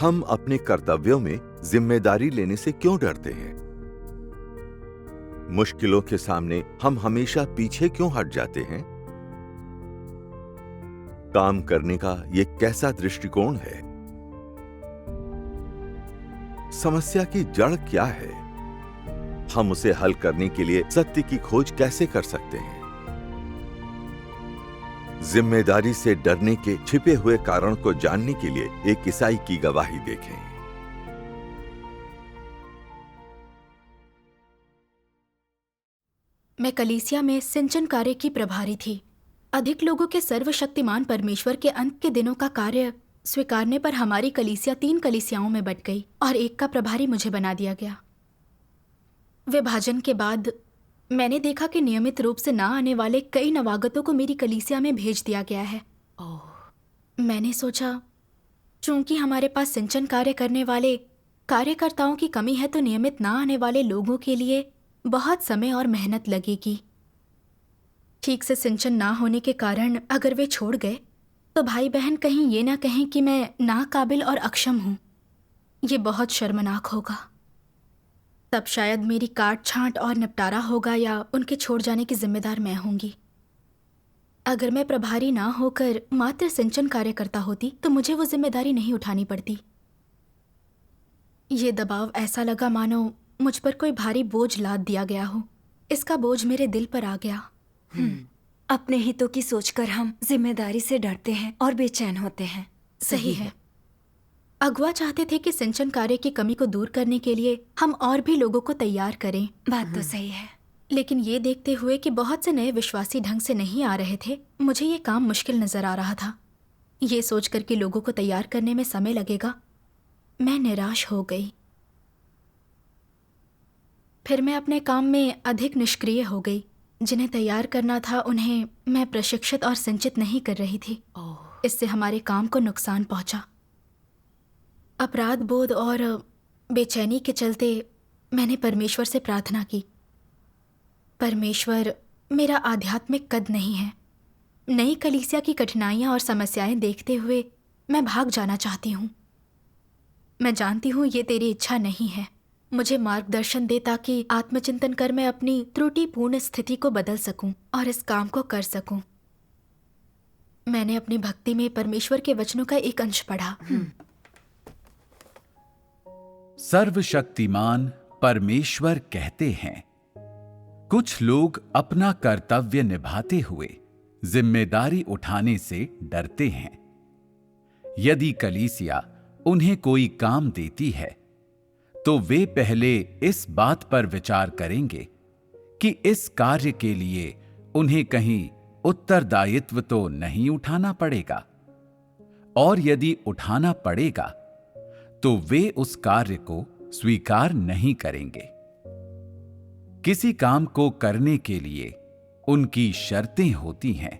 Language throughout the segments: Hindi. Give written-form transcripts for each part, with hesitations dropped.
हम अपने कर्तव्यों में जिम्मेदारी लेने से क्यों डरते हैं? मुश्किलों के सामने हम हमेशा पीछे क्यों हट जाते हैं? काम करने का ये कैसा दृष्टिकोण है? समस्या की जड़ क्या है? हम उसे हल करने के लिए सत्य की खोज कैसे कर सकते हैं? जिम्मेदारी से डरने के छिपे हुए कारण को जानने के लिए एक ईसाई की गवाही देखें। मैं कलीसिया में सिंचन कार्य की प्रभारी थी। अधिक लोगों के सर्वशक्तिमान परमेश्वर के अंत के दिनों का कार्य स्वीकारने पर हमारी कलीसिया 3 कलीसियाओं में बंट गई और एक का प्रभारी मुझे बना दिया गया। विभाजन के बाद मैंने देखा कि नियमित रूप से ना आने वाले कई नवागतों को मेरी कलीसिया में भेज दिया गया है। मैंने सोचा, चूंकि हमारे पास सिंचन कार्य करने वाले कार्यकर्ताओं की कमी है, तो नियमित ना आने वाले लोगों के लिए बहुत समय और मेहनत लगेगी। ठीक से सिंचन ना होने के कारण अगर वे छोड़ गए तो भाई बहन कहीं ये ना कहें कि मैं नाकाबिल और अक्षम हूं। ये बहुत शर्मनाक होगा। तब शायद मेरी काट छांट और निपटारा होगा या उनके छोड़ जाने की जिम्मेदार मैं होंगी। अगर मैं प्रभारी ना होकर मात्र सिंचन कार्य करता होती तो मुझे वो जिम्मेदारी नहीं उठानी पड़ती। ये दबाव ऐसा लगा मानो मुझ पर कोई भारी बोझ लाद दिया गया हो। इसका बोझ मेरे दिल पर आ गया। अपने हितों की सोचकर हम जिम्मेदारी से डरते हैं और बेचैन होते हैं। सही है। अगुआ चाहते थे कि सिंचन कार्य की कमी को दूर करने के लिए हम और भी लोगों को तैयार करें। बात तो सही है, लेकिन ये देखते हुए कि बहुत से नए विश्वासी ढंग से नहीं आ रहे थे, मुझे ये काम मुश्किल नजर आ रहा था। ये सोचकर कि लोगों को तैयार करने में समय लगेगा, मैं निराश हो गई। फिर मैं अपने काम में अधिक निष्क्रिय हो गई। जिन्हें तैयार करना था उन्हें मैं प्रशिक्षित और संचित नहीं कर रही थी। इससे हमारे काम को नुकसान पहुंचा। अपराध बोध और बेचैनी के चलते मैंने परमेश्वर से प्रार्थना की, परमेश्वर, मेरा आध्यात्मिक कद नहीं है। नई कलीसिया की कठिनाइयां और समस्याएं देखते हुए मैं भाग जाना चाहती हूँ। मैं जानती हूँ ये तेरी इच्छा नहीं है। मुझे मार्गदर्शन दे ताकि आत्मचिंतन कर मैं अपनी त्रुटिपूर्ण स्थिति को बदल सकूं और इस काम को कर सकूं। मैंने अपनी भक्ति में परमेश्वर के वचनों का एक अंश पढ़ा। सर्वशक्तिमान परमेश्वर कहते हैं, कुछ लोग अपना कर्तव्य निभाते हुए जिम्मेदारी उठाने से डरते हैं। यदि कलीसिया उन्हें कोई काम देती है तो वे पहले इस बात पर विचार करेंगे कि इस कार्य के लिए उन्हें कहीं उत्तरदायित्व तो नहीं उठाना पड़ेगा, और यदि उठाना पड़ेगा तो वे उस कार्य को स्वीकार नहीं करेंगे। किसी काम को करने के लिए उनकी शर्तें होती हैं,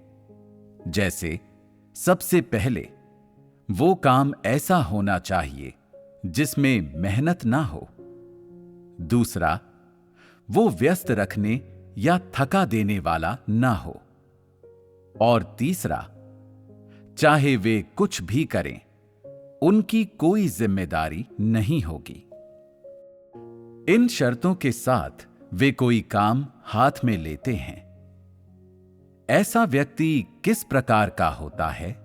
जैसे सबसे पहले वो काम ऐसा होना चाहिए जिसमें मेहनत ना हो। दूसरा, वो व्यस्त रखने या थका देने वाला ना हो। और तीसरा, चाहे वे कुछ भी करें, उनकी कोई जिम्मेदारी नहीं होगी। इन शर्तों के साथ वे कोई काम हाथ में लेते हैं। ऐसा व्यक्ति किस प्रकार का होता है?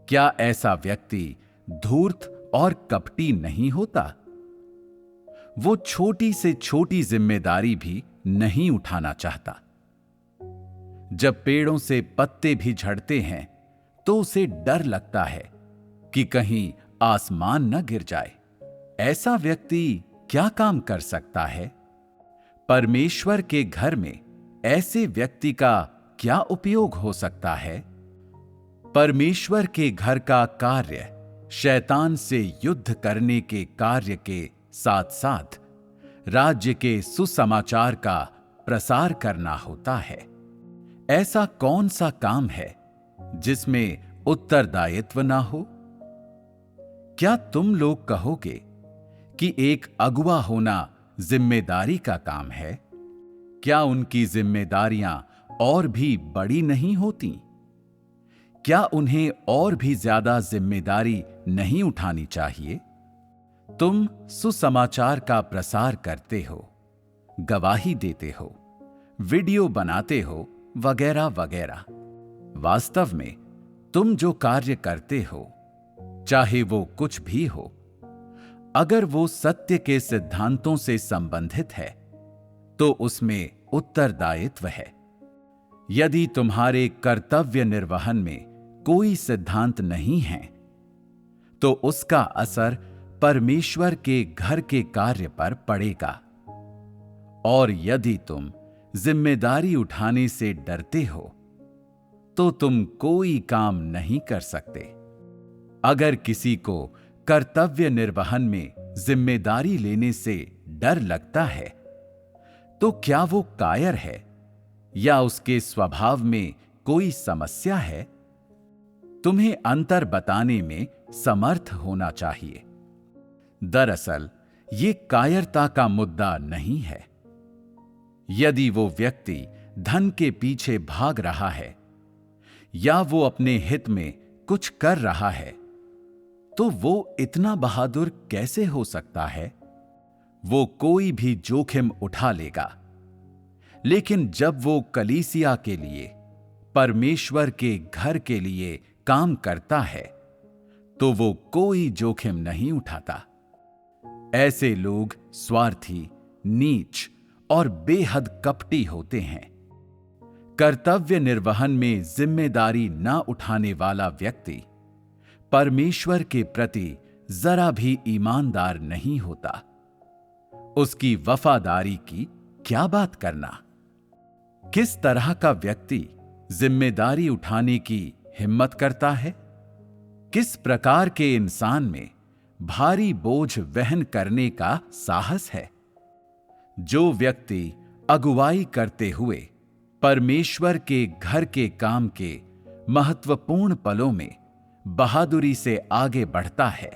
क्या ऐसा व्यक्ति धूर्त और कपटी नहीं होता? वो छोटी से छोटी जिम्मेदारी भी नहीं उठाना चाहता। जब पेड़ों से पत्ते भी झड़ते हैं तो उसे डर लगता है कि कहीं आसमान न गिर जाए। ऐसा व्यक्ति क्या काम कर सकता है? परमेश्वर के घर में ऐसे व्यक्ति का क्या उपयोग हो सकता है? परमेश्वर के घर का कार्य शैतान से युद्ध करने के कार्य के साथ साथ राज्य के सुसमाचार का प्रसार करना होता है। ऐसा कौन सा काम है जिसमें उत्तरदायित्व ना हो? क्या तुम लोग कहोगे कि एक अगुवा होना जिम्मेदारी का काम है? क्या उनकी जिम्मेदारियां और भी बड़ी नहीं होती? क्या उन्हें और भी ज्यादा जिम्मेदारी नहीं उठानी चाहिए? तुम सुसमाचार का प्रसार करते हो, गवाही देते हो, वीडियो बनाते हो, वगैरह वगैरह। वास्तव में तुम जो कार्य करते हो, चाहे वो कुछ भी हो, अगर वो सत्य के सिद्धांतों से संबंधित है तो उसमें उत्तरदायित्व है। यदि तुम्हारे कर्तव्य निर्वहन में कोई सिद्धांत नहीं है तो उसका असर परमेश्वर के घर के कार्य पर पड़ेगा। और यदि तुम जिम्मेदारी उठाने से डरते हो तो तुम कोई काम नहीं कर सकते। अगर किसी को कर्तव्य निर्वहन में जिम्मेदारी लेने से डर लगता है तो क्या वो कायर है या उसके स्वभाव में कोई समस्या है? तुम्हें अंतर बताने में समर्थ होना चाहिए। दरअसल ये कायरता का मुद्दा नहीं है। यदि वो व्यक्ति धन के पीछे भाग रहा है या वो अपने हित में कुछ कर रहा है तो वो इतना बहादुर कैसे हो सकता है? वो कोई भी जोखिम उठा लेगा। लेकिन जब वो कलीसिया के लिए, परमेश्वर के घर के लिए काम करता है तो वो कोई जोखिम नहीं उठाता। ऐसे लोग स्वार्थी, नीच और बेहद कपटी होते हैं। कर्तव्य निर्वहन में जिम्मेदारी न उठाने वाला व्यक्ति परमेश्वर के प्रति जरा भी ईमानदार नहीं होता। उसकी वफादारी की क्या बात करना? किस तरह का व्यक्ति जिम्मेदारी उठाने की हिम्मत करता है? किस प्रकार के इंसान में भारी बोझ वहन करने का साहस है? जो व्यक्ति अगुवाई करते हुए परमेश्वर के घर के काम के महत्वपूर्ण पलों में बहादुरी से आगे बढ़ता है,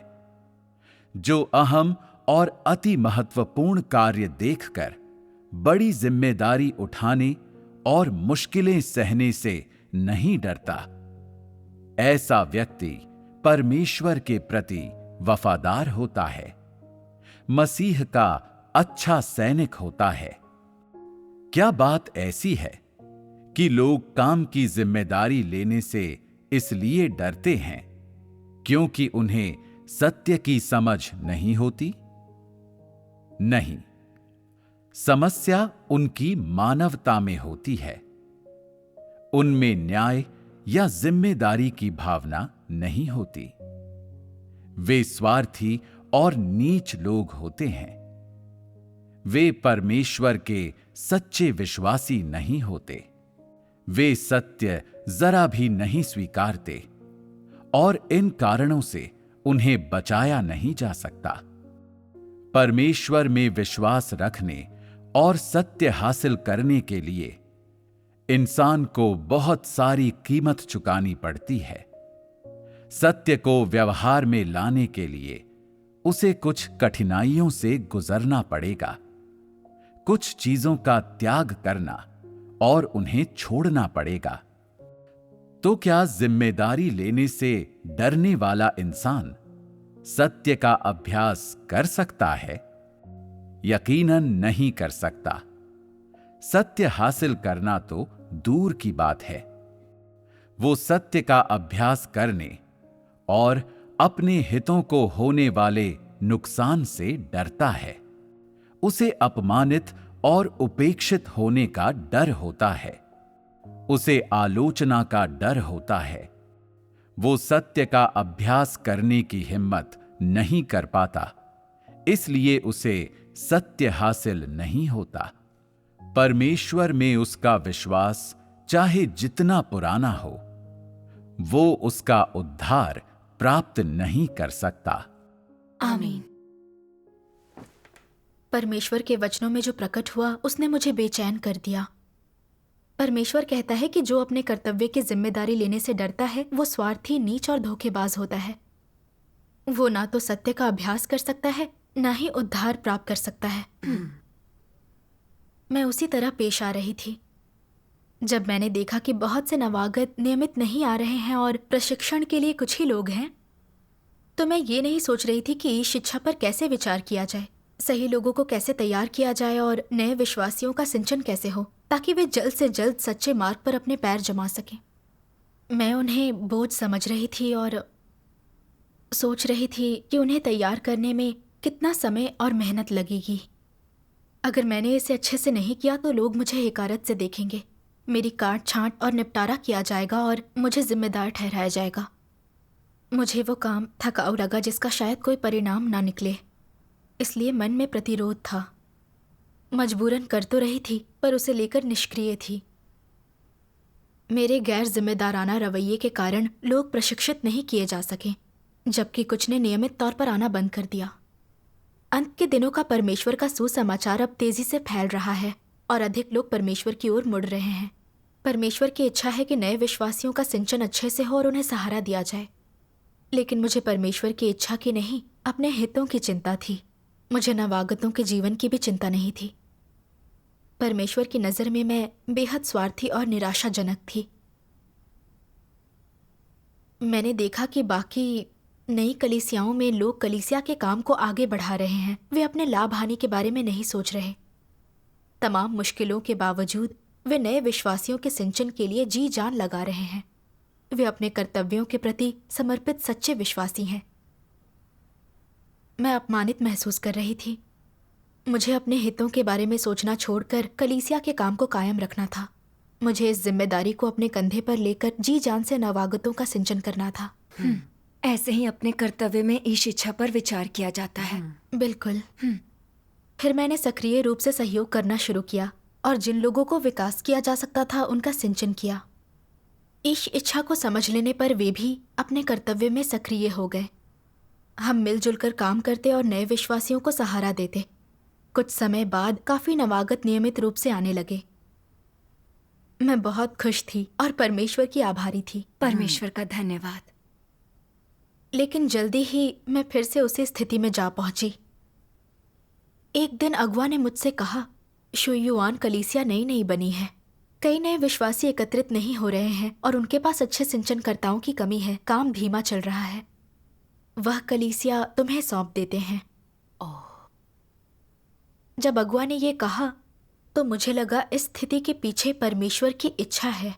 जो अहम और अति महत्वपूर्ण कार्य देखकर बड़ी जिम्मेदारी उठाने और मुश्किलें सहने से नहीं डरता, ऐसा व्यक्ति परमेश्वर के प्रति वफादार होता है, मसीह का अच्छा सैनिक होता है। क्या बात ऐसी है कि लोग काम की जिम्मेदारी लेने से इसलिए डरते हैं क्योंकि उन्हें सत्य की समझ नहीं होती? नहीं, समस्या उनकी मानवता में होती है। उनमें न्याय या जिम्मेदारी की भावना नहीं होती। वे स्वार्थी और नीच लोग होते हैं। वे परमेश्वर के सच्चे विश्वासी नहीं होते। वे सत्य जरा भी नहीं स्वीकारते और इन कारणों से उन्हें बचाया नहीं जा सकता। परमेश्वर में विश्वास रखने और सत्य हासिल करने के लिए इंसान को बहुत सारी कीमत चुकानी पड़ती है। सत्य को व्यवहार में लाने के लिए उसे कुछ कठिनाइयों से गुजरना पड़ेगा, कुछ चीजों का त्याग करना और उन्हें छोड़ना पड़ेगा। तो क्या जिम्मेदारी लेने से डरने वाला इंसान सत्य का अभ्यास कर सकता है? यकीनन नहीं कर सकता। सत्य हासिल करना तो दूर की बात है। वो सत्य का अभ्यास करने और अपने हितों को होने वाले नुकसान से डरता है। उसे अपमानित और उपेक्षित होने का डर होता है। उसे आलोचना का डर होता है। वो सत्य का अभ्यास करने की हिम्मत नहीं कर पाता, इसलिए उसे सत्य हासिल नहीं होता। परमेश्वर में उसका विश्वास चाहे जितना पुराना हो, वो उसका उद्धार प्राप्त नहीं कर सकता। आमीन। परमेश्वर के वचनों में जो प्रकट हुआ उसने मुझे बेचैन कर दिया। परमेश्वर कहता है कि जो अपने कर्तव्य की जिम्मेदारी लेने से डरता है वो स्वार्थी, नीच और धोखेबाज होता है। वो ना तो सत्य का अभ्यास कर सकता है, ना ही उद्धार प्राप्त कर सकता है। मैं उसी तरह पेश आ रही थी जब मैंने देखा कि बहुत से नवागत नियमित नहीं आ रहे हैं और प्रशिक्षण के लिए कुछ ही लोग हैं, तो मैं ये नहीं सोच रही थी कि ई शिक्षा पर कैसे विचार किया जाए, सही लोगों को कैसे तैयार किया जाए और नए विश्वासियों का सिंचन कैसे हो ताकि वे जल्द से जल्द सच्चे मार्ग पर अपने पैर जमा सकें। मैं उन्हें बोझ समझ रही थी और सोच रही थी कि उन्हें तैयार करने में कितना समय और मेहनत लगेगी। अगर मैंने इसे अच्छे से नहीं किया तो लोग मुझे हिकारत से देखेंगे, मेरी काट छांट और निपटारा किया जाएगा और मुझे जिम्मेदार ठहराया जाएगा। मुझे वो काम थकाऊ लगा जिसका शायद कोई परिणाम ना निकले, इसलिए मन में प्रतिरोध था। मजबूरन कर तो रही थी पर उसे लेकर निष्क्रिय थी। मेरे गैर जिम्मेदाराना रवैये के कारण लोग प्रशिक्षित नहीं किए जा सके, जबकि कुछ ने नियमित तौर पर आना बंद कर दिया। अंत के दिनों का परमेश्वर का सुसमाचार अब तेजी से फैल रहा है और अधिक लोग परमेश्वर की ओर मुड़ रहे हैं। परमेश्वर की इच्छा है कि नए विश्वासियों का सिंचन अच्छे से हो और उन्हें सहारा दिया जाए, लेकिन मुझे परमेश्वर की इच्छा की नहीं, अपने हितों की चिंता थी। मुझे नवागतों के जीवन की भी चिंता नहीं थी। परमेश्वर की नज़र में मैं बेहद स्वार्थी और निराशाजनक थी। मैंने देखा कि बाकी नई कलीसियाओं में लोग कलीसिया के काम को आगे बढ़ा रहे हैं। वे अपने लाभ हानि के बारे में नहीं सोच रहे। तमाम मुश्किलों के बावजूद वे नए विश्वासियों के सिंचन के लिए जी जान लगा रहे हैं। वे अपने कर्तव्यों के प्रति समर्पित सच्चे विश्वासी हैं। मैं अपमानित महसूस कर रही थी। मुझे अपने हितों के बारे में सोचना छोड़कर कलीसिया के काम को कायम रखना था। मुझे इस जिम्मेदारी को अपने कंधे पर लेकर जी जान से नवागतों का सिंचन करना था। ऐसे ही अपने कर्तव्य में ई शिक्षा पर विचार किया जाता है। बिल्कुल। फिर मैंने सक्रिय रूप से सहयोग करना शुरू किया और जिन लोगों को विकास किया जा सकता था उनका सिंचन किया। इस इच्छा को समझ लेने पर वे भी अपने कर्तव्य में सक्रिय हो गए। हम मिलजुल कर काम करते और नए विश्वासियों को सहारा देते। कुछ समय बाद काफी नवागत नियमित रूप से आने लगे। मैं बहुत खुश थी और परमेश्वर की आभारी थी। परमेश्वर का धन्यवाद। लेकिन जल्दी ही मैं फिर से उसी स्थिति में जा पहुंची। एक दिन अगुआ ने मुझसे कहा, शुयुआन कलीसिया नई नई बनी है, कई नए विश्वासी एकत्रित नहीं हो रहे हैं और उनके पास अच्छे सिंचनकर्ताओं की कमी है। काम धीमा चल रहा है। वह कलीसिया तुम्हें सौंप देते हैं। जब अगुआ ने ये कहा तो मुझे लगा इस स्थिति के पीछे परमेश्वर की इच्छा है।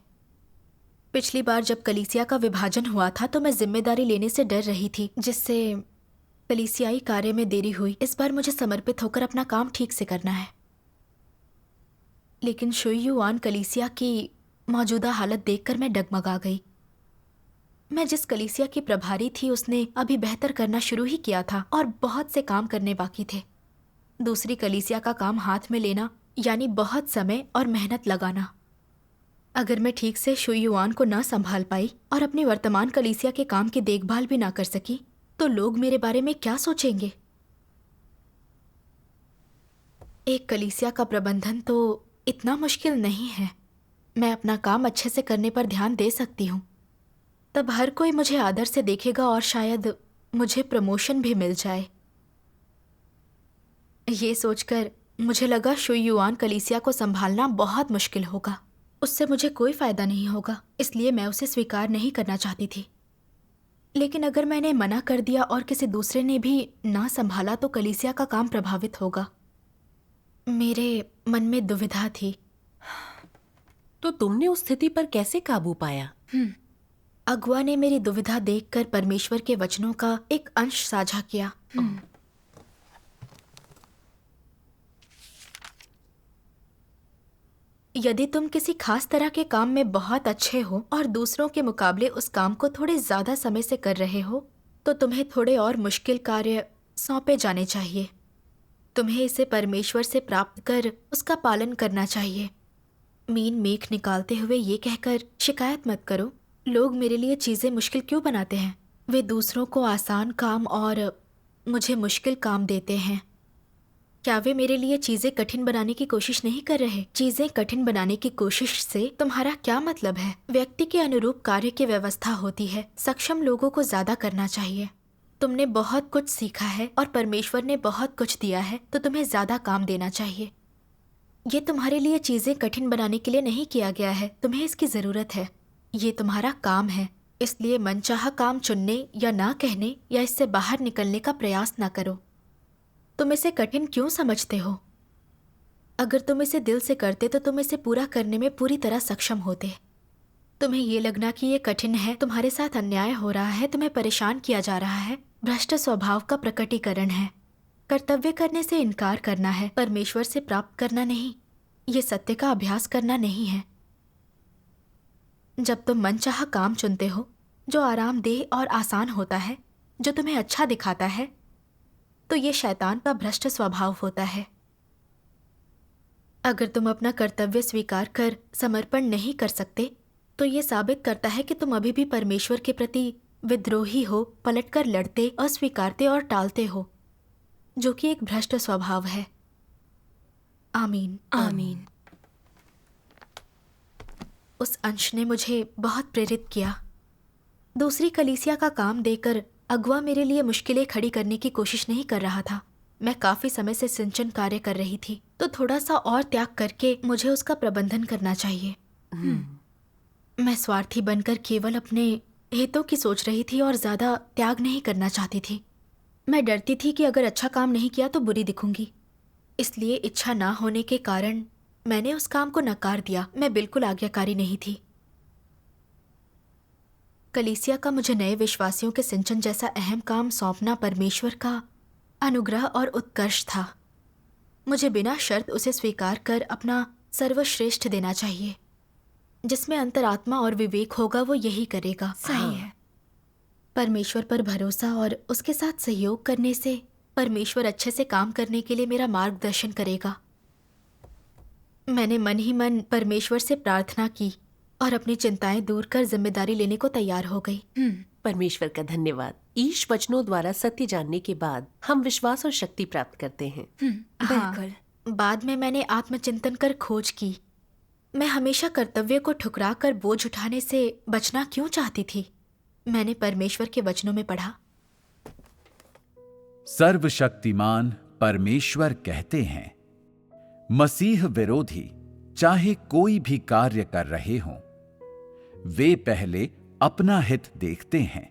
पिछली बार जब कलीसिया का विभाजन हुआ था तो मैं जिम्मेदारी लेने से डर रही थी, जिससे कलीसियाई कार्य में देरी हुई। इस बार मुझे समर्पित होकर अपना काम ठीक से करना है। लेकिन शुयुआन कलीसिया की मौजूदा हालत देखकर मैं डगमगा गई। मैं जिस कलीसिया की प्रभारी थी उसने अभी बेहतर करना शुरू ही किया था और बहुत से काम करने बाकी थे। दूसरी कलीसिया का काम हाथ में लेना यानी बहुत समय और मेहनत लगाना। अगर मैं ठीक से शुयुआन को न संभाल पाई और अपनी वर्तमान कलीसिया के काम की देखभाल भी ना कर सकी तो लोग मेरे बारे में क्या सोचेंगे। एक कलीसिया का प्रबंधन तो इतना मुश्किल नहीं है। मैं अपना काम अच्छे से करने पर ध्यान दे सकती हूँ। तब हर कोई मुझे आदर से देखेगा और शायद मुझे प्रमोशन भी मिल जाए। ये सोचकर मुझे लगा शुयुआन कलीसिया को संभालना बहुत मुश्किल होगा। उससे मुझे कोई फायदा नहीं होगा, इसलिए मैं उसे स्वीकार नहीं करना चाहती थी। लेकिन अगर मैंने मना कर दिया और किसी दूसरे ने भी ना संभाला तो कलीसिया का काम प्रभावित होगा। मेरे मन में दुविधा थी। तो तुमने उस स्थिति पर कैसे काबू पाया? अगुआ ने मेरी दुविधा देखकर परमेश्वर के वचनों का एक अंश साझा किया। यदि तुम किसी खास तरह के काम में बहुत अच्छे हो और दूसरों के मुकाबले उस काम को थोड़े ज्यादा समय से कर रहे हो तो तुम्हें थोड़े और मुश्किल कार्य सौंपे जाने चाहिए। तुम्हें इसे परमेश्वर से प्राप्त कर उसका पालन करना चाहिए। मीन मेख निकालते हुए ये कहकर शिकायत मत करो, लोग मेरे लिए चीजें मुश्किल क्यों बनाते हैं। वे दूसरों को आसान काम और मुझे मुश्किल काम देते हैं। क्या वे मेरे लिए चीजें कठिन बनाने की कोशिश नहीं कर रहे? चीजें कठिन बनाने की कोशिश से तुम्हारा क्या मतलब है? व्यक्ति के अनुरूप कार्य की व्यवस्था होती है। सक्षम लोगों को ज्यादा करना चाहिए। तुमने बहुत कुछ सीखा है और परमेश्वर ने बहुत कुछ दिया है तो तुम्हें ज्यादा काम देना चाहिए। ये तुम्हारे लिए चीजें कठिन बनाने के लिए नहीं किया गया है, तुम्हें इसकी जरूरत है। ये तुम्हारा काम है, इसलिए मनचाहा काम चुनने या ना कहने या इससे बाहर निकलने का प्रयास ना करो। तुम इसे कठिन क्यों समझते हो? अगर तुम इसे दिल से करते तो तुम इसे पूरा करने में पूरी तरह सक्षम होते। तुम्हें ये लगना कि ये कठिन है, तुम्हारे साथ अन्याय हो रहा है, तुम्हें परेशान किया जा रहा है, भ्रष्ट स्वभाव का प्रकटीकरण है। कर्तव्य करने से इनकार करना है, परमेश्वर से प्राप्त करना नहीं। ये सत्य का अभ्यास करना नहीं है। जब तुम मनचाहा काम चुनते हो जो आरामदेह और आसान होता है, जो तुम्हें अच्छा दिखाता है, तो ये शैतान का भ्रष्ट स्वभाव होता है। अगर तुम अपना कर्तव्य स्वीकार कर समर्पण नहीं कर सकते तो ये साबित करता है कि तुम अभी भी परमेश्वर के प्रति विद्रोही हो, पलटकर लड़ते, अस्वीकारते और टालते हो, जो कि एक भ्रष्ट स्वभाव है। आमीन। आमीन। उस अंश ने मुझे बहुत प्रेरित किया। दूसरी कलीसिया का काम देकर अगुआ मेरे लिए मुश्किलें खड़ी करने की कोशिश नहीं कर रहा था। मैं काफी समय से सिंचन कार्य कर रही थी, तो थोड़ा सा और त्याग करके मुझे उसका प्रबंधन करना चाहिए। मैं स्वार्थी बनकर केवल अपने हितों की सोच रही थी और ज्यादा त्याग नहीं करना चाहती थी। मैं डरती थी कि अगर अच्छा काम नहीं किया तो बुरी दिखूंगी। इसलिए इच्छा ना होने के कारण मैंने उस काम को नकार दिया। मैं बिल्कुल आज्ञाकारी नहीं थी। कलीसिया का मुझे नए विश्वासियों के सिंचन जैसा अहम काम सौंपना परमेश्वर का अनुग्रह और उत्कर्ष था। मुझे बिना शर्त उसे स्वीकार कर अपना सर्वश्रेष्ठ देना चाहिए। जिसमें अंतरात्मा और विवेक होगा वो यही करेगा। सही है। परमेश्वर पर भरोसा और उसके साथ सहयोग करने से परमेश्वर अच्छे से काम करने के लिए मेरा मार्गदर्शन करेगा। मैंने मन ही मन परमेश्वर से प्रार्थना की और अपनी चिंताएं दूर कर जिम्मेदारी लेने को तैयार हो गई। परमेश्वर का धन्यवाद। ईश वचनों द्वारा सत्य जानने के बाद हम विश्वास और शक्ति प्राप्त करते हैं। बिल्कुल। बाद में मैंने आत्मचिंतन कर खोज की। मैं हमेशा कर्तव्य को ठुकरा कर बोझ उठाने से बचना क्यों चाहती थी? मैंने परमेश्वर के वचनों में पढ़ा, सर्वशक्तिमान परमेश्वर कहते हैं, मसीह विरोधी चाहे कोई भी कार्य कर रहे हों, वे पहले अपना हित देखते हैं।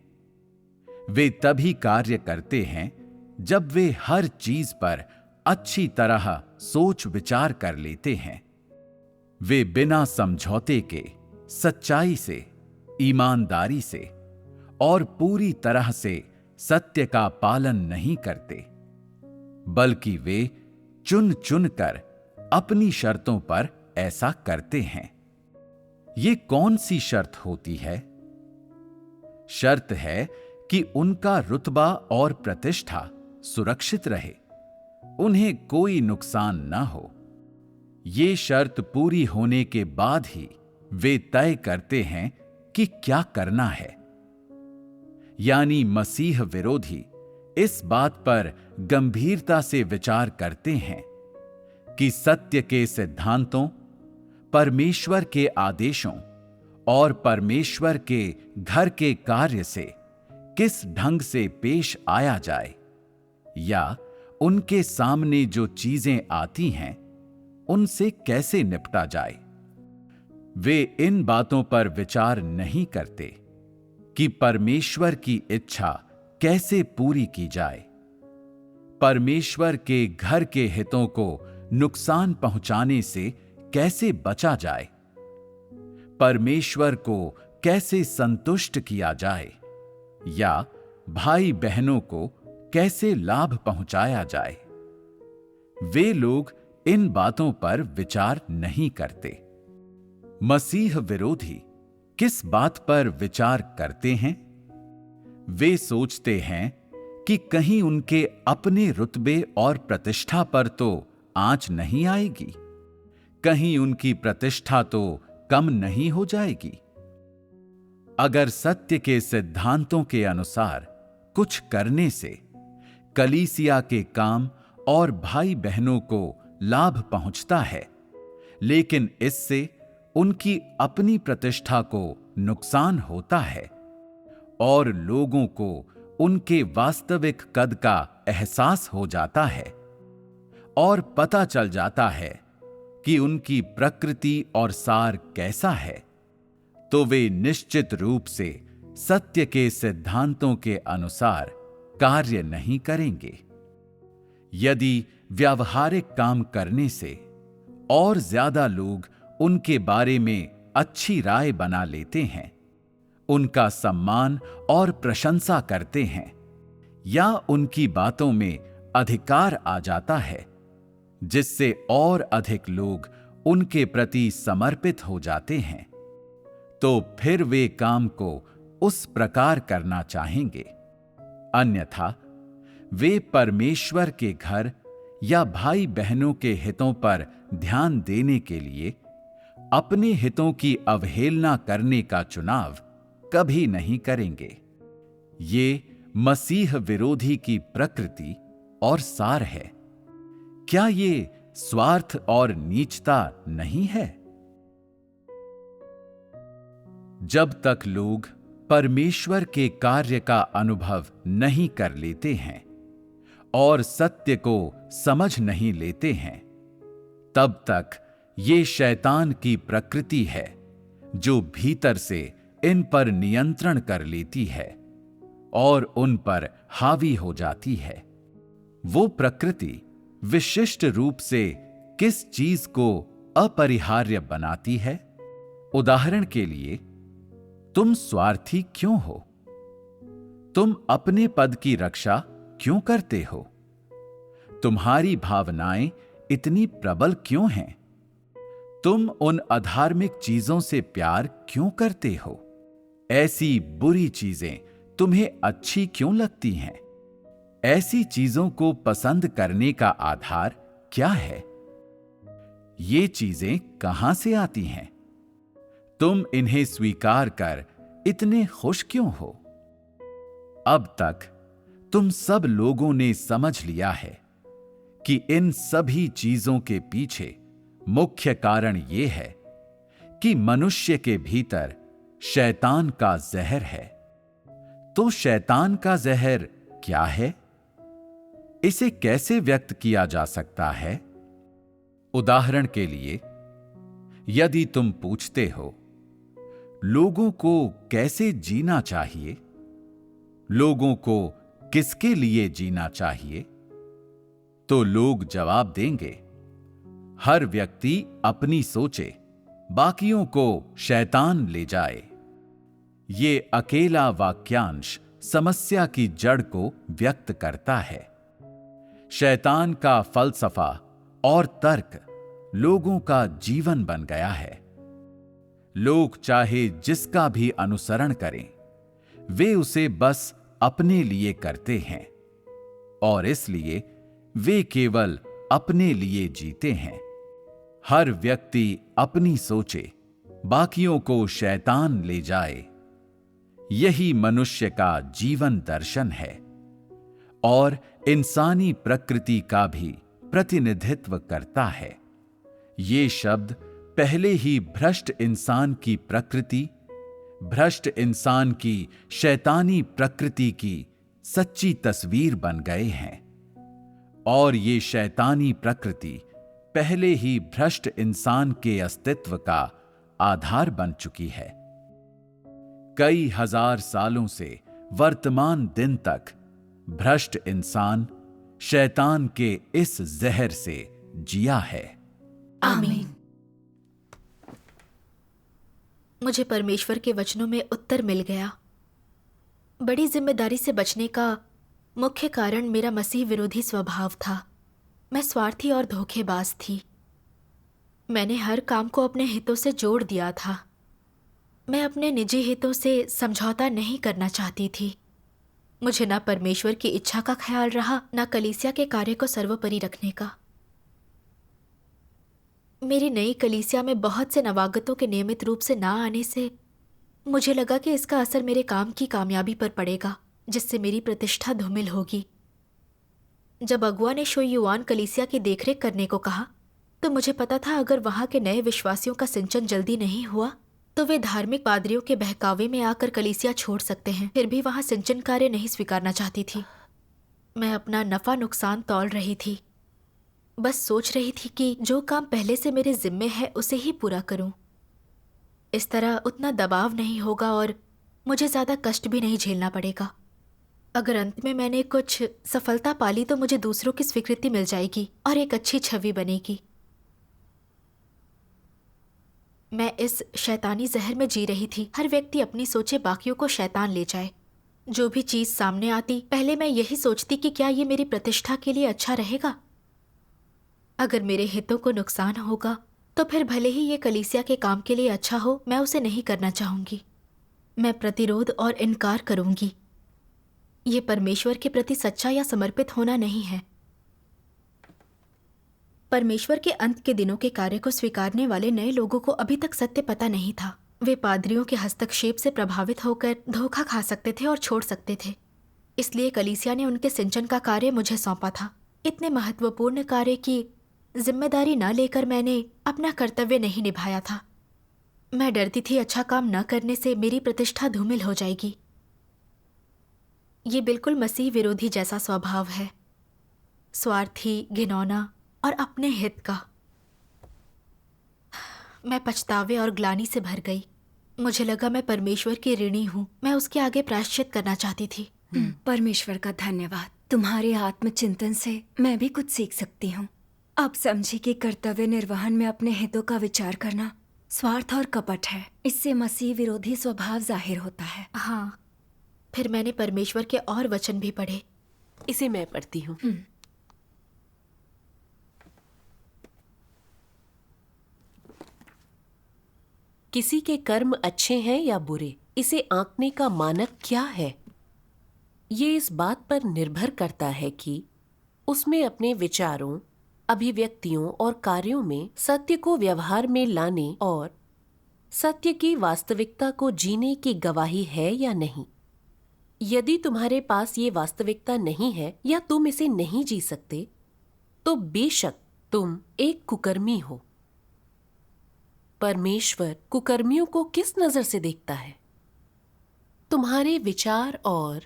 वे तभी कार्य करते हैं जब वे हर चीज पर अच्छी तरह सोच विचार कर लेते हैं। वे बिना समझौते के सच्चाई से, ईमानदारी से और पूरी तरह से सत्य का पालन नहीं करते, बल्कि वे चुन चुन कर अपनी शर्तों पर ऐसा करते हैं। ये कौन सी शर्त होती है? शर्त है कि उनका रुतबा और प्रतिष्ठा सुरक्षित रहे, उन्हें कोई नुकसान ना हो। ये शर्त पूरी होने के बाद ही वे तय करते हैं कि क्या करना है। यानी मसीह विरोधी इस बात पर गंभीरता से विचार करते हैं कि सत्य के सिद्धांतों, परमेश्वर के आदेशों और परमेश्वर के घर के कार्य से किस ढंग से पेश आया जाए, या उनके सामने जो चीजें आती हैं उनसे कैसे निपटा जाए। वे इन बातों पर विचार नहीं करते कि परमेश्वर की इच्छा कैसे पूरी की जाए, परमेश्वर के घर के हितों को नुकसान पहुंचाने से कैसे बचा जाए, परमेश्वर को कैसे संतुष्ट किया जाए, या भाई बहनों को कैसे लाभ पहुंचाया जाए। वे लोग इन बातों पर विचार नहीं करते। मसीह विरोधी किस बात पर विचार करते हैं? वे सोचते हैं कि कहीं उनके अपने रुतबे और प्रतिष्ठा पर तो आंच नहीं आएगी, कहीं उनकी प्रतिष्ठा तो कम नहीं हो जाएगी। अगर सत्य के सिद्धांतों के अनुसार कुछ करने से कलीसिया के काम और भाई बहनों को लाभ पहुंचता है, लेकिन इससे उनकी अपनी प्रतिष्ठा को नुकसान होता है और लोगों को उनके वास्तविक कद का एहसास हो जाता है और पता चल जाता है कि उनकी प्रकृति और सार कैसा है, तो वे निश्चित रूप से सत्य के सिद्धांतों के अनुसार कार्य नहीं करेंगे। यदि व्यावहारिक काम करने से और ज्यादा लोग उनके बारे में अच्छी राय बना लेते हैं, उनका सम्मान और प्रशंसा करते हैं, या उनकी बातों में अधिकार आ जाता है, जिससे और अधिक लोग उनके प्रति समर्पित हो जाते हैं, तो फिर वे काम को उस प्रकार करना चाहेंगे। अन्यथा वे परमेश्वर के घर या भाई बहनों के हितों पर ध्यान देने के लिए अपने हितों की अवहेलना करने का चुनाव कभी नहीं करेंगे। ये मसीह विरोधी की प्रकृति और सार है। क्या ये स्वार्थ और नीचता नहीं है? जब तक लोग परमेश्वर के कार्य का अनुभव नहीं कर लेते हैं और सत्य को समझ नहीं लेते हैं, तब तक ये शैतान की प्रकृति है जो भीतर से इन पर नियंत्रण कर लेती है और उन पर हावी हो जाती है। वो प्रकृति विशिष्ट रूप से किस चीज को अपरिहार्य बनाती है? उदाहरण के लिए, तुम स्वार्थी क्यों हो? तुम अपने पद की रक्षा क्यों करते हो? तुम्हारी भावनाएं इतनी प्रबल क्यों हैं? तुम उन अधार्मिक चीजों से प्यार क्यों करते हो? ऐसी बुरी चीजें तुम्हें अच्छी क्यों लगती हैं? ऐसी चीजों को पसंद करने का आधार क्या है? ये चीजें कहां से आती हैं? तुम इन्हें स्वीकार कर इतने खुश क्यों हो? अब तक तुम सब लोगों ने समझ लिया है कि इन सभी चीजों के पीछे मुख्य कारण यह है कि मनुष्य के भीतर शैतान का जहर है। तो शैतान का जहर क्या है? इसे कैसे व्यक्त किया जा सकता है? उदाहरण के लिए, यदि तुम पूछते हो, लोगों को कैसे जीना चाहिए, लोगों को किसके लिए जीना चाहिए, तो लोग जवाब देंगे, हर व्यक्ति अपनी सोचे, बाकियों को शैतान ले जाए। ये अकेला वाक्यांश समस्या की जड़ को व्यक्त करता है। शैतान का फलसफा और तर्क लोगों का जीवन बन गया है। लोग चाहे जिसका भी अनुसरण करें, वे उसे बस अपने लिए करते हैं और इसलिए वे केवल अपने लिए जीते हैं। हर व्यक्ति अपनी सोचे, बाकियों को शैतान ले जाए। यही मनुष्य का जीवन दर्शन है और इंसानी प्रकृति का भी प्रतिनिधित्व करता है। ये शब्द पहले ही भ्रष्ट इंसान की प्रकृति, भ्रष्ट इंसान की शैतानी प्रकृति की सच्ची तस्वीर बन गए हैं और ये शैतानी प्रकृति पहले ही भ्रष्ट इंसान के अस्तित्व का आधार बन चुकी है। कई हजार सालों से वर्तमान दिन तक भ्रष्ट इंसान शैतान के इस जहर से जिया है। आमीन। मुझे परमेश्वर के वचनों में उत्तर मिल गया। बड़ी जिम्मेदारी से बचने का मुख्य कारण मेरा मसीह विरोधी स्वभाव था। मैं स्वार्थी और धोखेबाज थी। मैंने हर काम को अपने हितों से जोड़ दिया था। मैं अपने निजी हितों से समझौता नहीं करना चाहती थी। मुझे ना परमेश्वर की इच्छा का ख्याल रहा, ना कलीसिया के कार्य को सर्वोपरि रखने का। मेरी नई कलीसिया में बहुत से नवागतों के नियमित रूप से ना आने से मुझे लगा कि इसका असर मेरे काम की कामयाबी पर पड़ेगा, जिससे मेरी प्रतिष्ठा धूमिल होगी। जब अगुआ ने शो युआन कलीसिया की देखरेख करने को कहा, तो मुझे पता था अगर वहां के नए विश्वासियों का सिंचन जल्दी नहीं हुआ तो वे धार्मिक पादरियों के बहकावे में आकर कलीसिया छोड़ सकते हैं। फिर भी वहां सिंचन कार्य नहीं स्वीकारना चाहती थी। मैं अपना नफा नुकसान तौल रही थी। बस सोच रही थी कि जो काम पहले से मेरे जिम्मे है उसे ही पूरा करूं। इस तरह उतना दबाव नहीं होगा और मुझे ज्यादा कष्ट भी नहीं झेलना पड़ेगा। अगर अंत में मैंने कुछ सफलता पाली तो मुझे दूसरों की स्वीकृति मिल जाएगी और एक अच्छी छवि बनेगी। मैं इस शैतानी जहर में जी रही थी। हर व्यक्ति अपनी सोचे बाकियों को शैतान ले जाए। जो भी चीज सामने आती पहले मैं यही सोचती कि क्या ये मेरी प्रतिष्ठा के लिए अच्छा रहेगा। अगर मेरे हितों को नुकसान होगा तो फिर भले ही ये कलीसिया के काम के लिए अच्छा हो, मैं उसे नहीं करना चाहूंगी। मैं प्रतिरोध और इनकार करूंगी। ये परमेश्वर के प्रति सच्चा या समर्पित होना नहीं है। परमेश्वर के अंत के दिनों के कार्य को स्वीकारने वाले नए लोगों को अभी तक सत्य पता नहीं था। वे पादरियों के हस्तक्षेप से प्रभावित होकर धोखा खा सकते थे और छोड़ सकते थे। इसलिए कलीसिया ने उनके सिंचन का कार्य मुझे सौंपा था। इतने महत्वपूर्ण कार्य की जिम्मेदारी न लेकर मैंने अपना कर्तव्य नहीं निभाया था। मैं डरती थी अच्छा काम न करने से मेरी प्रतिष्ठा धूमिल हो जाएगी। ये बिल्कुल मसीह विरोधी जैसा स्वभाव है, स्वार्थी, घिनौना और अपने हित का। मैं पछतावे और ग्लानि से भर गई। मुझे लगा मैं परमेश्वर की ऋणी हूँ। मैं उसके आगे प्रायश्चित करना चाहती थी। परमेश्वर का धन्यवाद। तुम्हारे आत्मचिंतन से मैं भी कुछ सीख सकती हूँ। अब समझी कि कर्तव्य निर्वहन में अपने हितों का विचार करना स्वार्थ और कपट है। इससे मसीह विरोधी स्वभाव जाहिर होता है। हाँ, फिर मैंने परमेश्वर के और वचन भी पढ़े। इसे मैं पढ़ती हूँ। किसी के कर्म अच्छे हैं या बुरे, इसे आंकने का मानक क्या है? ये इस बात पर निर्भर करता है कि उसमें अपने विचारों, अभिव्यक्तियों और कार्यों में सत्य को व्यवहार में लाने और सत्य की वास्तविकता को जीने की गवाही है या नहीं। यदि तुम्हारे पास ये वास्तविकता नहीं है या तुम इसे नहीं जी सकते, तो बेशक तुम एक कुकर्मी हो। परमेश्वर कुकर्मियों को किस नजर से देखता है? तुम्हारे विचार और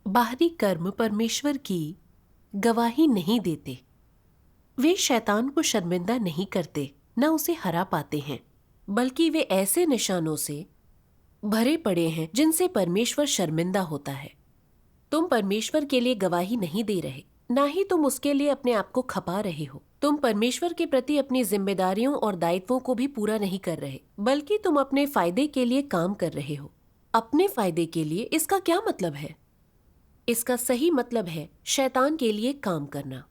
बाहरी कर्म परमेश्वर की गवाही नहीं देते। वे शैतान को शर्मिंदा नहीं करते, न उसे हरा पाते हैं, बल्कि वे ऐसे निशानों से भरे पड़े हैं जिनसे परमेश्वर शर्मिंदा होता है। तुम परमेश्वर के लिए गवाही नहीं दे रहे, ना ही तुम उसके लिए अपने आप को खपा रहे हो। तुम परमेश्वर के प्रति अपनी जिम्मेदारियों और दायित्वों को भी पूरा नहीं कर रहे, बल्कि तुम अपने फायदे के लिए काम कर रहे हो। अपने फायदे के लिए, इसका क्या मतलब है? इसका सही मतलब है शैतान के लिए काम करना।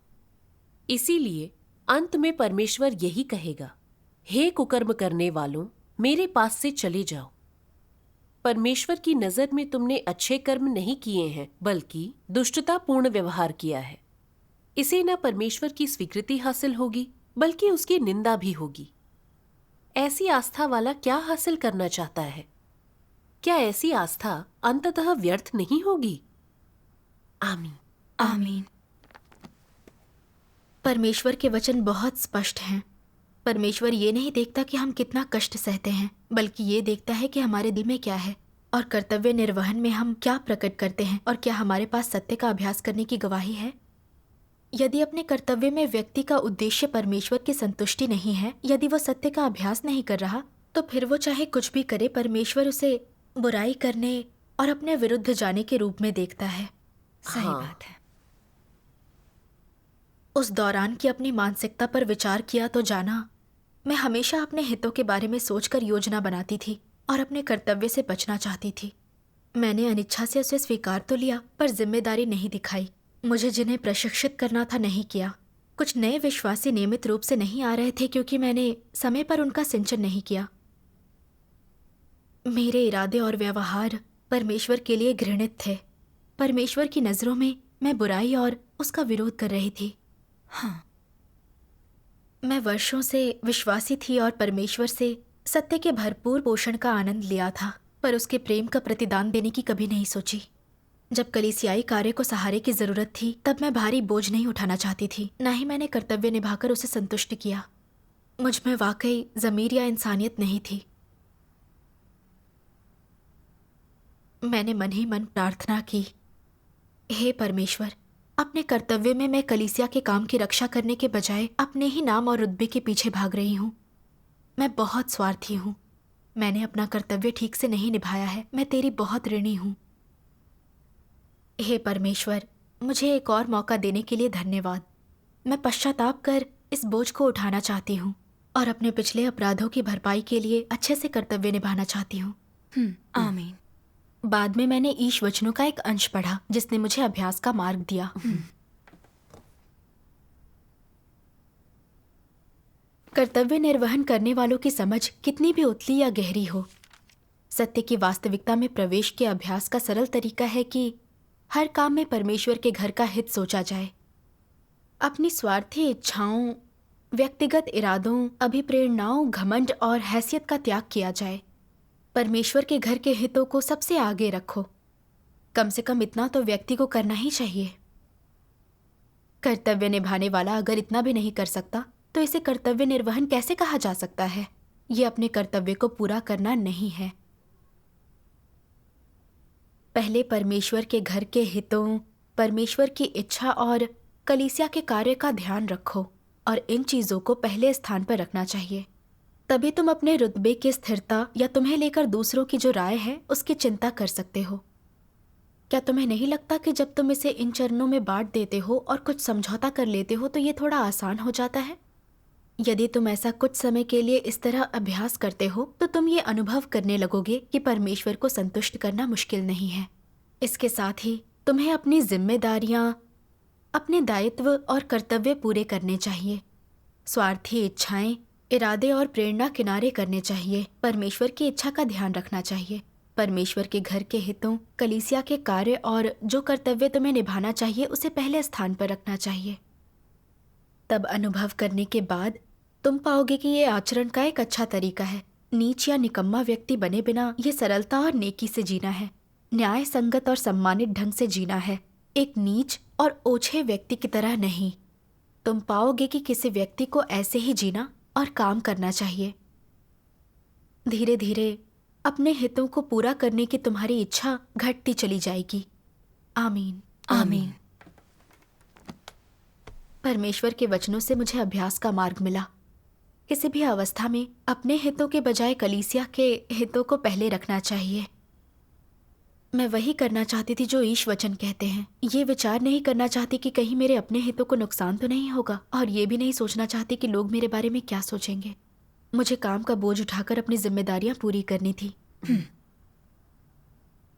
इसीलिए अंत में परमेश्वर यही कहेगा, हे कुकर्म करने वालों, मेरे पास से चले जाओ। परमेश्वर की नजर में तुमने अच्छे कर्म नहीं किए हैं, बल्कि दुष्टतापूर्ण व्यवहार किया है। इसे न परमेश्वर की स्वीकृति हासिल होगी, बल्कि उसकी निंदा भी होगी। ऐसी आस्था वाला क्या हासिल करना चाहता है? क्या ऐसी आस्था अंततः व्यर्थ नहीं होगी? आमीन। आमीन। परमेश्वर के वचन बहुत स्पष्ट हैं। परमेश्वर ये नहीं देखता कि हम कितना कष्ट सहते हैं, बल्कि ये देखता है कि हमारे दिल में क्या है और कर्तव्य निर्वहन में हम क्या प्रकट करते हैं और क्या हमारे पास सत्य का अभ्यास करने की गवाही है। यदि अपने कर्तव्य में व्यक्ति का उद्देश्य परमेश्वर की संतुष्टि नहीं है, यदि वो सत्य का अभ्यास नहीं कर रहा, तो फिर वो चाहे कुछ भी करे, परमेश्वर उसे बुराई करने और अपने विरुद्ध जाने के रूप में देखता है। सही हाँ। बात है। उस दौरान की अपनी मानसिकता पर विचार किया तो जाना, मैं हमेशा अपने हितों के बारे में सोचकर योजना बनाती थी और अपने कर्तव्य से बचना चाहती थी। मैंने अनिच्छा से उसे स्वीकार तो लिया, पर जिम्मेदारी नहीं दिखाई। मुझे जिन्हें प्रशिक्षित करना था नहीं किया। कुछ नए विश्वासी नियमित रूप से नहीं आ रहे थे क्योंकि मैंने समय पर उनका सिंचन नहीं किया। मेरे इरादे और व्यवहार परमेश्वर के लिए घृणित थे। परमेश्वर की नजरों में मैं बुराई और उसका विरोध कर रही थी। हाँ, मैं वर्षों से विश्वासी थी और परमेश्वर से सत्य के भरपूर पोषण का आनंद लिया था, पर उसके प्रेम का प्रतिदान देने की कभी नहीं सोची। जब कलीसियाई कार्य को सहारे की जरूरत थी, तब मैं भारी बोझ नहीं उठाना चाहती थी, न ही मैंने कर्तव्य निभाकर उसे संतुष्ट किया। मुझ में वाकई ज़मीर या इंसानियत नहीं थी। मैंने मन ही मन प्रार्थना की, हे परमेश्वर, अपने कर्तव्य में मैं कलीसिया के काम की रक्षा करने के बजाय अपने ही नाम और रुतबे के पीछे भाग रही हूँ। मैं बहुत स्वार्थी हूँ। मैंने अपना कर्तव्य ठीक से नहीं निभाया है। मैं तेरी बहुत ऋणी हूँ। हे परमेश्वर, मुझे एक और मौका देने के लिए धन्यवाद। मैं पश्चाताप कर इस बोझ को उठाना चाहती हूँ और अपने पिछले अपराधों की भरपाई के लिए अच्छे से कर्तव्य निभाना चाहती हूँ। आमीन। बाद में मैंने ईश वचनों का एक अंश पढ़ा जिसने मुझे अभ्यास का मार्ग दिया। कर्तव्य निर्वहन करने वालों की समझ कितनी भी उथली या गहरी हो, सत्य की वास्तविकता में प्रवेश के अभ्यास का सरल तरीका है कि हर काम में परमेश्वर के घर का हित सोचा जाए। अपनी स्वार्थी इच्छाओं, व्यक्तिगत इरादों, अभिप्रेरणाओं, घमंड और हैसियत का त्याग किया जाए। परमेश्वर के घर के हितों को सबसे आगे रखो। कम से कम इतना तो व्यक्ति को करना ही चाहिए। कर्तव्य निभाने वाला अगर इतना भी नहीं कर सकता तो इसे कर्तव्य निर्वहन कैसे कहा जा सकता है? ये अपने कर्तव्य को पूरा करना नहीं है। पहले परमेश्वर के घर के हितों, परमेश्वर की इच्छा और कलीसिया के कार्य का ध्यान रखो और इन चीजों को पहले स्थान पर रखना चाहिए। तभी तुम अपने रुतबे की स्थिरता या तुम्हें लेकर दूसरों की जो राय है उसकी चिंता कर सकते हो। क्या तुम्हें नहीं लगता कि जब तुम इसे इन चरणों में बांट देते हो और कुछ समझौता कर लेते हो तो ये थोड़ा आसान हो जाता है? यदि तुम ऐसा कुछ समय के लिए इस तरह अभ्यास करते हो तो तुम ये अनुभव करने लगोगे कि परमेश्वर को संतुष्ट करना मुश्किल नहीं है। इसके साथ ही तुम्हें अपनी जिम्मेदारियां, अपने दायित्व और कर्तव्य पूरे करने चाहिए। स्वार्थी इच्छाएं, इरादे और प्रेरणा किनारे करने चाहिए। परमेश्वर की इच्छा का ध्यान रखना चाहिए। परमेश्वर के घर के हितों, कलीसिया के कार्य और जो कर्तव्य तुम्हें निभाना चाहिए उसे पहले स्थान पर रखना चाहिए। तब अनुभव करने के बाद तुम पाओगे कि ये आचरण का एक अच्छा तरीका है। नीच या निकम्मा व्यक्ति बने बिना ये सरलता और नेकी से जीना है, न्याय संगत और सम्मानित ढंग से जीना है, एक नीच और ओछे व्यक्ति की तरह नहीं। तुम पाओगे कि किसी व्यक्ति को ऐसे ही जीना और काम करना चाहिए। धीरे धीरे अपने हितों को पूरा करने की तुम्हारी इच्छा घटती चली जाएगी। आमीन। आमीन। परमेश्वर के वचनों से मुझे अभ्यास का मार्ग मिला। किसी भी अवस्था में अपने हितों के बजाय कलीसिया के हितों को पहले रखना चाहिए। मैं वही करना चाहती थी जो ईश वचन कहते हैं। ये विचार नहीं करना चाहती कि कहीं मेरे अपने हितों को नुकसान तो नहीं होगा, और ये भी नहीं सोचना चाहती कि लोग मेरे बारे में क्या सोचेंगे। मुझे काम का बोझ उठाकर अपनी जिम्मेदारियां पूरी करनी थी।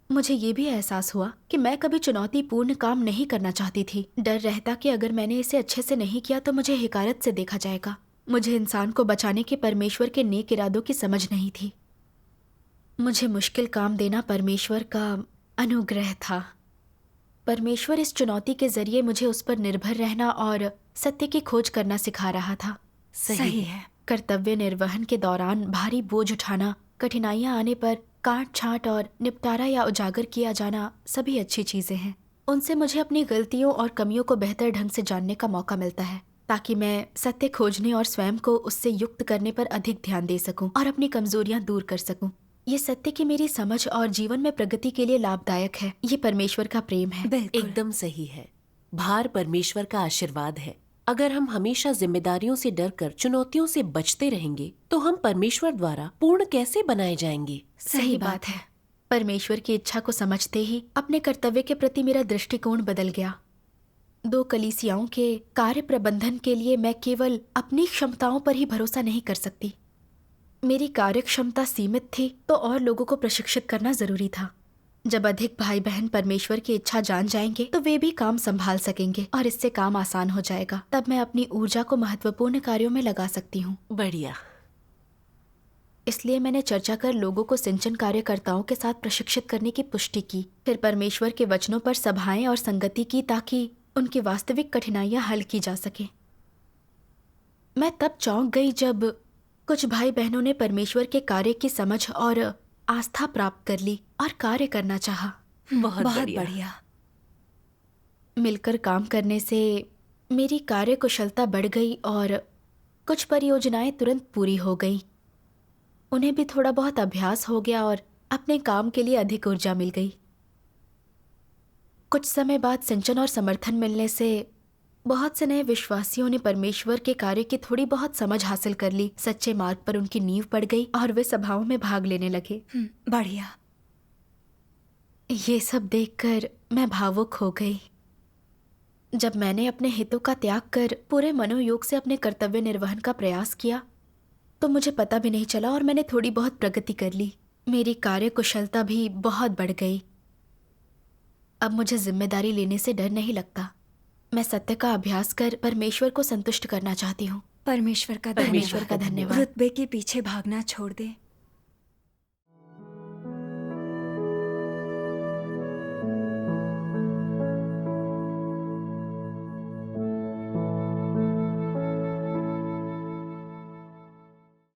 मुझे ये भी एहसास हुआ कि मैं कभी चुनौतीपूर्ण काम नहीं करना चाहती थी। डर रहता कि अगर मैंने इसे अच्छे से नहीं किया तो मुझे हिकारत से देखा जाएगा। मुझे इंसान को बचाने के परमेश्वर के नेक इरादों की समझ नहीं थी। मुझे मुश्किल काम देना परमेश्वर का अनुग्रह था। परमेश्वर इस चुनौती के जरिए मुझे उस पर निर्भर रहना और सत्य की खोज करना सिखा रहा था। सही है। कर्तव्य निर्वहन के दौरान भारी बोझ उठाना, कठिनाइयां आने पर काट छांट और निपटारा या उजागर किया जाना सभी अच्छी चीजें हैं। उनसे मुझे अपनी गलतियों और कमियों को बेहतर ढंग से जानने का मौका मिलता है, ताकि मैं सत्य खोजने और स्वयं को उससे युक्त करने पर अधिक ध्यान दे सकूं और अपनी कमजोरियां दूर कर सकूं। ये सत्य की मेरी समझ और जीवन में प्रगति के लिए लाभदायक है। ये परमेश्वर का प्रेम है। बिल्कुल। एकदम सही है। भार परमेश्वर का आशीर्वाद है। अगर हम हमेशा जिम्मेदारियों से डरकर चुनौतियों से बचते रहेंगे तो हम परमेश्वर द्वारा पूर्ण कैसे बनाए जाएंगे? सही बात है। परमेश्वर की इच्छा को समझते ही अपने कर्तव्य के प्रति मेरा दृष्टिकोण बदल गया। 2 कलीसियाओं के कार्य प्रबंधन के लिए मैं केवल अपनी क्षमताओं पर ही भरोसा नहीं कर सकती। मेरी कार्य क्षमता सीमित थी तो और लोगों को प्रशिक्षित करना जरूरी था। जब अधिक भाई बहन परमेश्वर की इच्छा जान जाएंगे तो वे भी काम संभाल सकेंगे और इससे काम आसान हो जाएगा। तब मैं अपनी ऊर्जा को महत्वपूर्ण कार्यों में लगा सकती हूँ। बढ़िया। इसलिए मैंने चर्चा कर लोगों को सिंचन कार्यकर्ताओं के साथ प्रशिक्षित करने की पुष्टि की। फिर परमेश्वर के वचनों पर सभाएं और संगति की, ताकि उनकी वास्तविक कठिनाइयां हल की जा सके। मैं तब चौंक गई जब कुछ भाई बहनों ने परमेश्वर के कार्य की समझ और आस्था प्राप्त कर ली और कार्य करना चाहा। बहुत बढ़िया। मिलकर काम करने से मेरी कार्य कुशलता बढ़ गई और कुछ परियोजनाएं तुरंत पूरी हो गई। उन्हें भी थोड़ा बहुत अभ्यास हो गया और अपने काम के लिए अधिक ऊर्जा मिल गई। कुछ समय बाद सिंचन और समर्थन मिलने से बहुत से नए विश्वासियों ने परमेश्वर के कार्य की थोड़ी बहुत समझ हासिल कर ली। सच्चे मार्ग पर उनकी नींव पड़ गई और वे सभाओं में भाग लेने लगे। बढ़िया। ये सब देखकर मैं भावुक हो गई। जब मैंने अपने हितों का त्याग कर पूरे मनोयोग से अपने कर्तव्य निर्वहन का प्रयास किया तो मुझे पता भी नहीं चला और मैंने थोड़ी बहुत प्रगति कर ली। मेरी कार्य कुशलता भी बहुत बढ़ गई। अब मुझे जिम्मेदारी लेने से डर नहीं लगता। मैं सत्य का अभ्यास कर परमेश्वर को संतुष्ट करना चाहती हूँ। परमेश्वर का धन्यवाद। रुतबे के पीछे भागना छोड़ दे